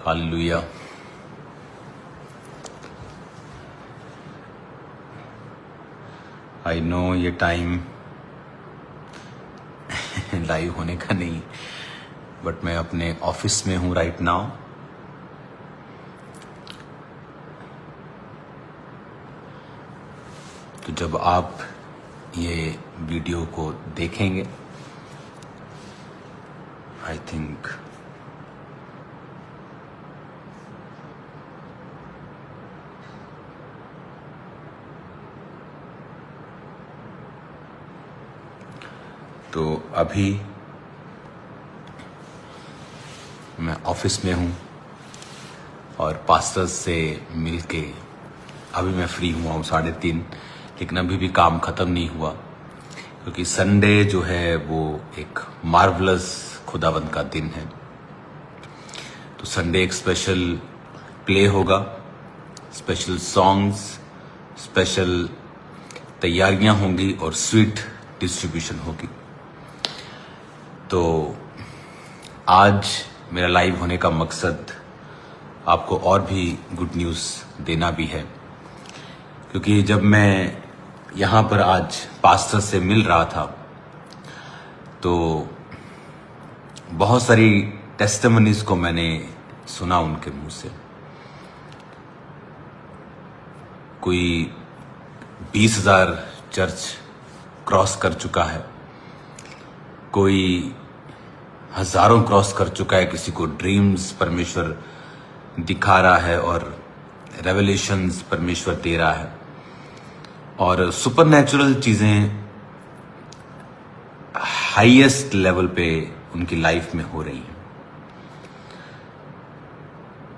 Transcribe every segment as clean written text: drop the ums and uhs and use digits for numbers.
Hallelujah. I know ये time live होने का नहीं, बट मैं अपने ऑफिस में हूं राइट नाउ। तो जब आप ये वीडियो को देखेंगे, आई थिंक तो अभी मैं ऑफिस में हूं और पास्टर्स से मिलके अभी मैं फ्री हुआ हूं 3:30, लेकिन अभी भी काम खत्म नहीं हुआ क्योंकि संडे जो है वो एक मार्वलस खुदावंद का दिन है। तो संडे एक स्पेशल प्ले होगा, स्पेशल सॉन्ग्स, स्पेशल तैयारियां होंगी और स्वीट डिस्ट्रीब्यूशन होगी। तो आज मेरा लाइव होने का मकसद आपको और भी गुड न्यूज़ देना भी है, क्योंकि जब मैं यहाँ पर आज पास्टर से मिल रहा था तो बहुत सारी टेस्टिमनीज को मैंने सुना उनके मुंह से। कोई 20,000 चर्च क्रॉस कर चुका है, कोई हजारों क्रॉस कर चुका है, किसी को ड्रीम्स परमेश्वर दिखा रहा है और रेवलेशंस परमेश्वर दे रहा है और सुपरनैचुरल चीजें हाईएस्ट लेवल पे उनकी लाइफ में हो रही हैं।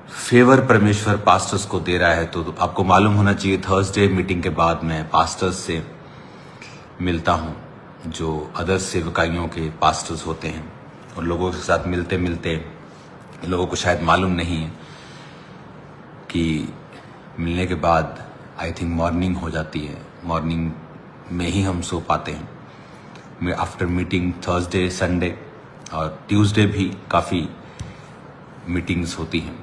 फेवर परमेश्वर पास्टर्स को दे रहा है। तो आपको मालूम होना चाहिए, थर्सडे मीटिंग के बाद मैं पास्टर्स से मिलता हूं, जो अदर सेवकाइयों के पास्टर्स होते हैं, और लोगों के साथ मिलते मिलते लोगों को शायद मालूम नहीं है कि मिलने के बाद आई थिंक मॉर्निंग हो जाती है, मॉर्निंग में ही हम सो पाते हैं। आफ्टर मीटिंग थर्सडे, संडे और ट्यूसडे भी काफ़ी मीटिंग्स होती हैं।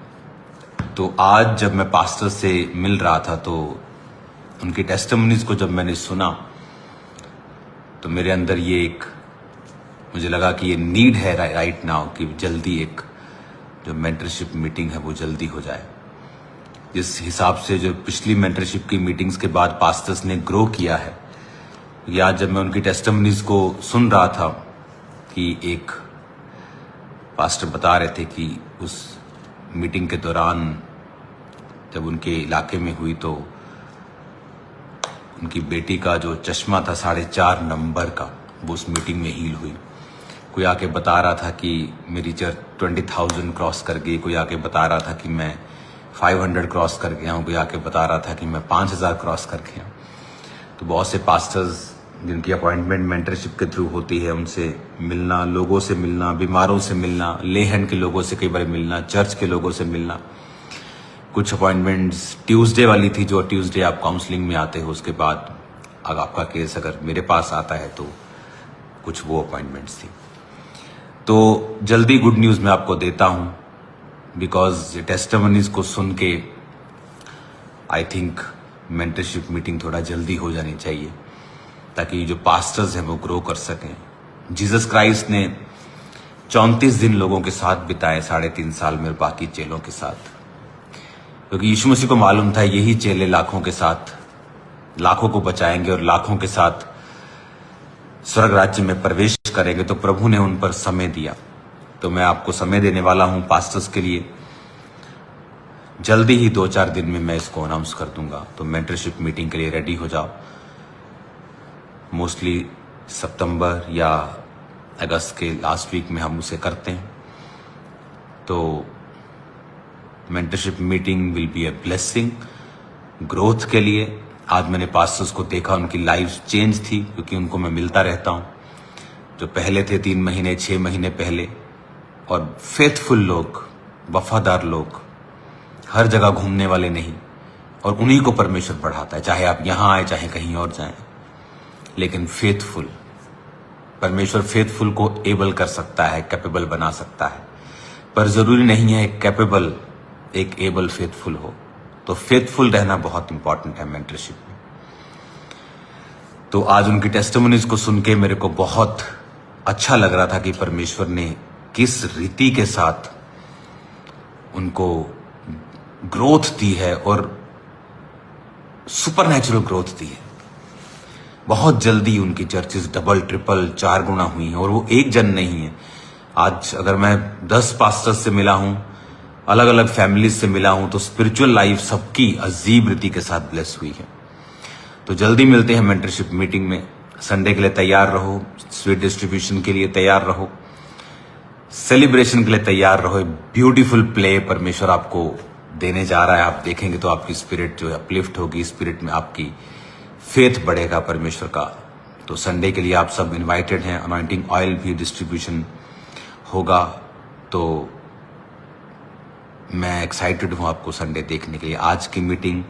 तो आज जब मैं पास्टर से मिल रहा था तो उनकी टेस्टिमनीज को जब मैंने सुना तो मेरे अंदर ये एक, मुझे लगा कि ये नीड है राइट नाउ कि जल्दी एक जो मेंटरशिप मीटिंग है वो जल्दी हो जाए। जिस हिसाब से जो पिछली मेंटरशिप की मीटिंग्स के बाद पास्टर्स ने ग्रो किया है, क्योंकि आज जब मैं उनकी टेस्टिमनीज को सुन रहा था कि एक पास्टर बता रहे थे कि उस मीटिंग के दौरान जब उनके इलाके में हुई तो उनकी बेटी का जो चश्मा था 4.5 नंबर का, वो उस मीटिंग में हील हुई। कोई आके बता रहा था कि मेरी चर्च 20,000 क्रॉस कर गई, कोई आके बता रहा था कि मैं 500 क्रॉस कर गया हूँ, कोई आके बता रहा था कि मैं 5,000 क्रॉस कर गया। तो बहुत से पास्टर्स जिनकी अपॉइंटमेंट मेंटरशिप के थ्रू होती है, उनसे मिलना, लोगों से मिलना, बीमारों से मिलना, लेहन के लोगों से कई बार मिलना, चर्च के लोगों से मिलना। कुछ अपॉइंटमेंट्स ट्यूसडे वाली थी, जो ट्यूसडे आप काउंसलिंग में आते हो, उसके बाद अगर आपका केस अगर मेरे पास आता है तो कुछ वो अपॉइंटमेंट्स थी। तो जल्दी गुड न्यूज़ मैं आपको देता हूं, बिकॉज टेस्टिमनीज को सुन के आई थिंक मेंटरशिप मीटिंग थोड़ा जल्दी हो जानी चाहिए ताकि जो पास्टर्स हैं वो ग्रो कर सकें। जीसस क्राइस्ट ने 34 दिन लोगों के साथ बिताए 3.5 साल में बाकी चेलों के साथ, क्योंकि यीशु मसीह को मालूम था यही चेले लाखों के साथ लाखों को बचाएंगे और लाखों के साथ स्वर्ग राज्य में प्रवेश करेंगे। तो प्रभु ने उन पर समय दिया। तो मैं आपको समय देने वाला हूं पास्टर्स के लिए। जल्दी ही 2-4 दिन में मैं इसको अनाउंस कर दूंगा। तो मेंटरशिप मीटिंग के लिए रेडी हो जाओ। मोस्टली सितंबर या अगस्त के लास्ट वीक में हम उसे करते हैं। तो mentorship meeting will be a blessing growth के लिए। आज मैंने पास्टर्स को देखा, उनकी लाइफ चेंज थी, क्योंकि उनको मैं मिलता रहता हूं, जो पहले थे 3 महीने 6 महीने पहले, और फेथफुल लोग, वफादार लोग, हर जगह घूमने वाले नहीं, और उन्हीं को परमेश्वर बढ़ाता है, चाहे आप यहां आए चाहे कहीं और जाएं, लेकिन फेथफुल, परमेश्वर फेथफुल को एबल कर सकता है, कैपेबल बना सकता है। पर जरूरी नहीं है कैपेबल एक एबल फेथफुल हो। तो फेथफुल रहना बहुत इंपॉर्टेंट है मेंटरशिप में। तो आज उनकी टेस्टिमोनीज को सुन के मेरे को बहुत अच्छा लग रहा था कि परमेश्वर ने किस रीति के साथ उनको ग्रोथ दी है और सुपरनैचुरल ग्रोथ दी है। बहुत जल्दी उनकी चर्चेस डबल ट्रिपल 4 गुना हुई हैं और वो एक जन नहीं है। आज अगर मैं 10 पास्टर्स से मिला हूं, अलग अलग फैमिलीज से मिला हूं, तो स्पिरिचुअल लाइफ सबकी अजीब रीति के साथ ब्लेस हुई है। तो जल्दी मिलते हैं मेंटरशिप मीटिंग में। संडे के लिए तैयार रहो, स्वीट डिस्ट्रीब्यूशन के लिए तैयार रहो, सेलिब्रेशन के लिए तैयार रहो। ब्यूटीफुल प्ले परमेश्वर आपको देने जा रहा है। आप देखेंगे तो आपकी स्पिरिट जो है अपलिफ्ट होगी, स्पिरिट में आपकी फेथ बढ़ेगा परमेश्वर का। तो संडे के लिए आप सब इनवाइटेड हैं। अनॉइंटिंग ऑयल भी डिस्ट्रीब्यूशन होगा। तो मैं एक्साइटेड हूं आपको संडे देखने के लिए। आज की मीटिंग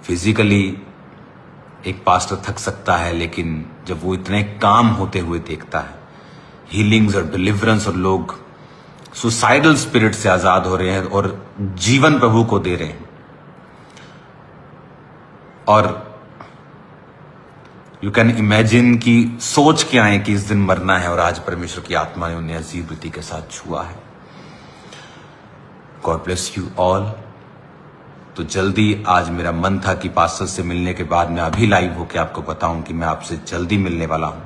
फिजिकली एक पास्टर थक सकता है, लेकिन जब वो इतने काम होते हुए देखता है, हीलिंग्स और डिलीवरेंस, और लोग सुसाइडल स्पिरिट से आजाद हो रहे हैं और जीवन प्रभु को दे रहे हैं, और यू कैन इमेजिन कि सोच के आए कि इस दिन मरना है, और आज परमेश्वर की आत्मा ने उन्हें अजीब रीति के साथ छुआ है। God bless you all. तो जल्दी आज मेरा मन था कि पास्टर से मिलने के बाद मैं अभी लाइव होकर आपको बताऊं कि मैं आपसे जल्दी मिलने वाला हूं,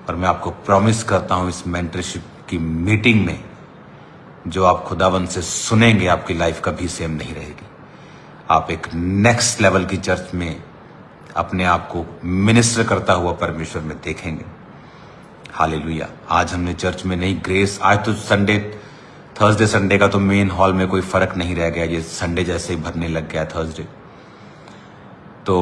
और मैं आपको प्रॉमिस करता हूं इस मेंटरशिप की मीटिंग में जो आप खुदावन से सुनेंगे, आपकी लाइफ कभी सेम नहीं रहेगी। आप एक नेक्स्ट लेवल की चर्च में अपने आप को मिनिस्टर करता हुआ परमेश्वर में देखेंगे। हालेलुया। आज हमने चर्च में नई ग्रेस, आज तो संडे, थर्सडे संडे का तो मेन हॉल में कोई फर्क नहीं रह गया, ये संडे जैसे ही भरने लग गया थर्सडे। तो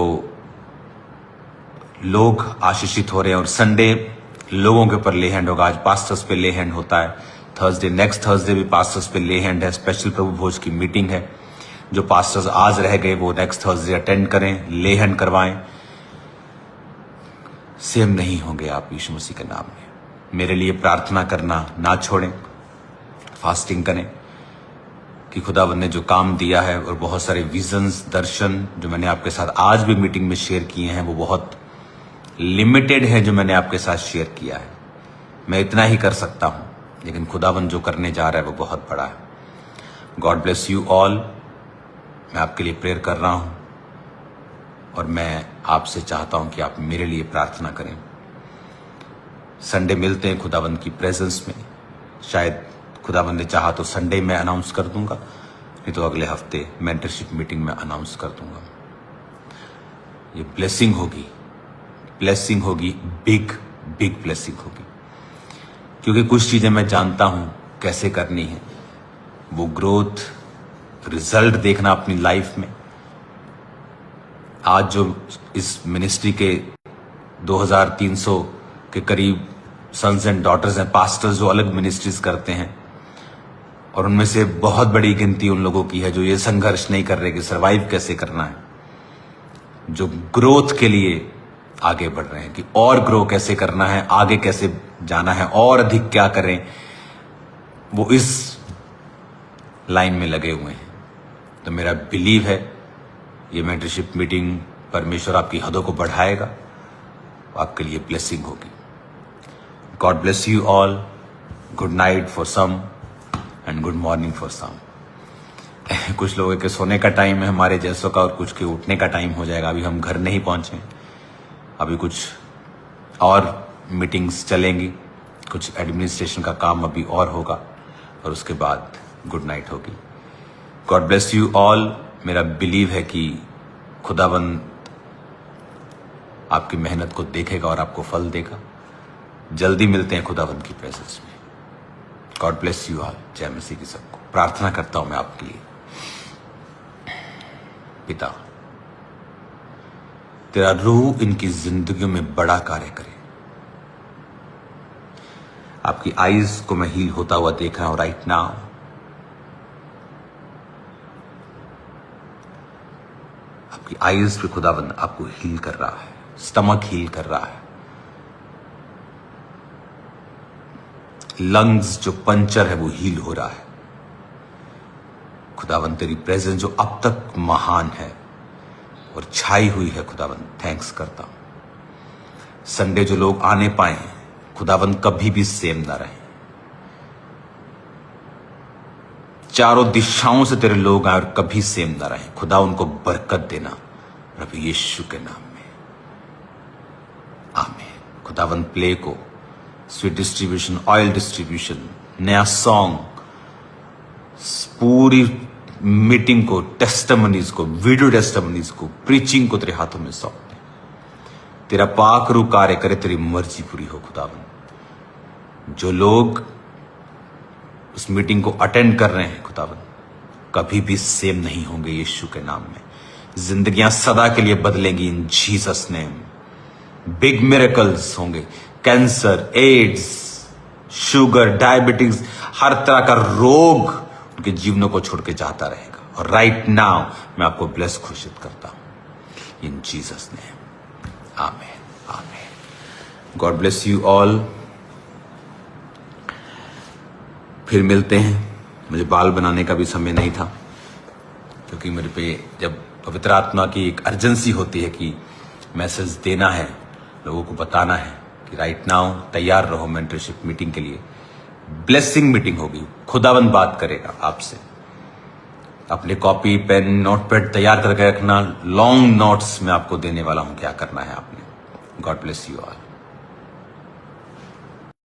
लोग आशीषित हो रहे हैं, और संडे लोगों के ऊपर ले हैंड होगा। आज पास्टर्स पे ले हैंड होता है थर्सडे, नेक्स्ट थर्सडे भी पास्टर्स पे ले हैंड है। स्पेशल प्रभु भोज की मीटिंग है। जो पास्टर्स आज रह गए वो नेक्स्ट थर्सडे अटेंड करें, ले हैंड करवाएं। सेम नहीं होंगे आप यीशु मसीह के नाम में। मेरे लिए प्रार्थना करना ना छोड़ें, फास्टिंग करें कि खुदावंद ने जो काम दिया है, और बहुत सारे विजन्स, दर्शन जो मैंने आपके साथ आज भी मीटिंग में शेयर किए हैं, वो बहुत लिमिटेड है जो मैंने आपके साथ शेयर किया है। मैं इतना ही कर सकता हूं, लेकिन खुदावंद जो करने जा रहा है वो बहुत बड़ा है। God bless you all. मैं आपके लिए प्रेयर कर रहा हूं, और मैं आपसे चाहता हूं कि आप मेरे लिए प्रार्थना करें। संडे मिलते हैं खुदावंद की प्रेजेंस में। शायद खुदावंद ने चाहा तो संडे में अनाउंस कर दूंगा, नहीं तो अगले हफ्ते मेंटरशिप मीटिंग में अनाउंस कर दूंगा। ये ब्लेसिंग होगी, ब्लेसिंग होगी, बिग बिग ब्लेसिंग होगी, क्योंकि कुछ चीजें मैं जानता हूं कैसे करनी है। वो ग्रोथ, रिजल्ट देखना अपनी लाइफ में। आज जो इस मिनिस्ट्री के 2300 के करीब सन्स एंड डॉटर्स हैं, पास्टर्स जो अलग मिनिस्ट्रीज करते हैं, और उनमें से बहुत बड़ी गिनती उन लोगों की है जो ये संघर्ष नहीं कर रहे कि सरवाइव कैसे करना है, जो ग्रोथ के लिए आगे बढ़ रहे हैं कि और ग्रो कैसे करना है, आगे कैसे जाना है, और अधिक क्या करें। वो इस लाइन में लगे हुए हैं। तो मेरा बिलीव है ये मेंटरशिप मीटिंग परमेश्वर आपकी हदों को बढ़ाएगा, आपके लिए ब्लेसिंग होगी। God bless you all. Good night for some and good morning for some. कुछ लोगों के सोने का टाइम है हमारे जैसों का, और कुछ के उठने का टाइम हो जाएगा। अभी हम घर नहीं पहुंचे, अभी कुछ और मीटिंग्स चलेंगी, कुछ एडमिनिस्ट्रेशन का काम अभी और होगा, और उसके बाद गुड नाइट होगी। God bless you all. मेरा बिलीव है कि खुदावंद आपकी मेहनत को देखेगा और आपको फल देगा। जल्दी मिलते हैं खुदावंद की प्रेजेंस में। God bless you all. जय मसीह की सबको। प्रार्थना करता हूं मैं आपके लिए। पिता, तेरा रूह इनकी जिंदगियों में बड़ा कार्य करे। आपकी आईज को मैं हील होता हुआ देख रहा हूं राइट नाउ। आपकी आईज पे खुदाबंद आपको हील कर रहा है, स्टमक हील कर रहा है, लंग्स जो पंचर है वो हील हो रहा है। खुदावन तेरी प्रेजेंस जो अब तक महान है और छाई हुई है, खुदावन थैंक्स करता हूं। संडे जो लोग आने पाए खुदावन कभी भी सेम ना रहे, चारों दिशाओं से तेरे लोग आए और कभी सेम ना रहे। खुदा उनको बरकत देना प्रभु यीशु के नाम में, आमीन। खुदावन प्ले को, स्वीट डिस्ट्रीब्यूशन, ऑयल डिस्ट्रीब्यूशन, नया सॉन्ग, पूरी मीटिंग को, टेस्टिमनीज को, वीडियो टेस्टिमनीज को, प्रीचिंग को तेरे हाथों में सौंप दे। तेरा पाक रू कार्य करे, तेरी मर्जी पूरी हो। खुदावन जो लोग उस मीटिंग को अटेंड कर रहे हैं खुदावन कभी भी सेम नहीं होंगे यीशु के नाम में। जिंदगियां सदा के लिए बदलेंगी in Jesus name. Big miracles होंगे। कैंसर, एड्स, शुगर, डायबिटीज, हर तरह का रोग उनके जीवनों को छोड़ के जाता रहेगा। और राइट नाउ मैं आपको ब्लेस घोषित करता हूं इन जीसस नेम, आमीन, आमीन। God bless you all. फिर मिलते हैं। मुझे बाल बनाने का भी समय नहीं था, क्योंकि मेरे पे जब पवित्र आत्मा की एक अर्जेंसी होती है कि मैसेज देना है, लोगों को बताना है कि राइट नाउ तैयार रहो मेंटरशिप मीटिंग के लिए। ब्लेसिंग मीटिंग होगी, खुदावन बात करेगा आपसे। अपने कॉपी, पेन, नोटपैड तैयार करके रखना। लॉन्ग नोट्स मैं आपको देने वाला हूं, क्या करना है आपने। God bless you all.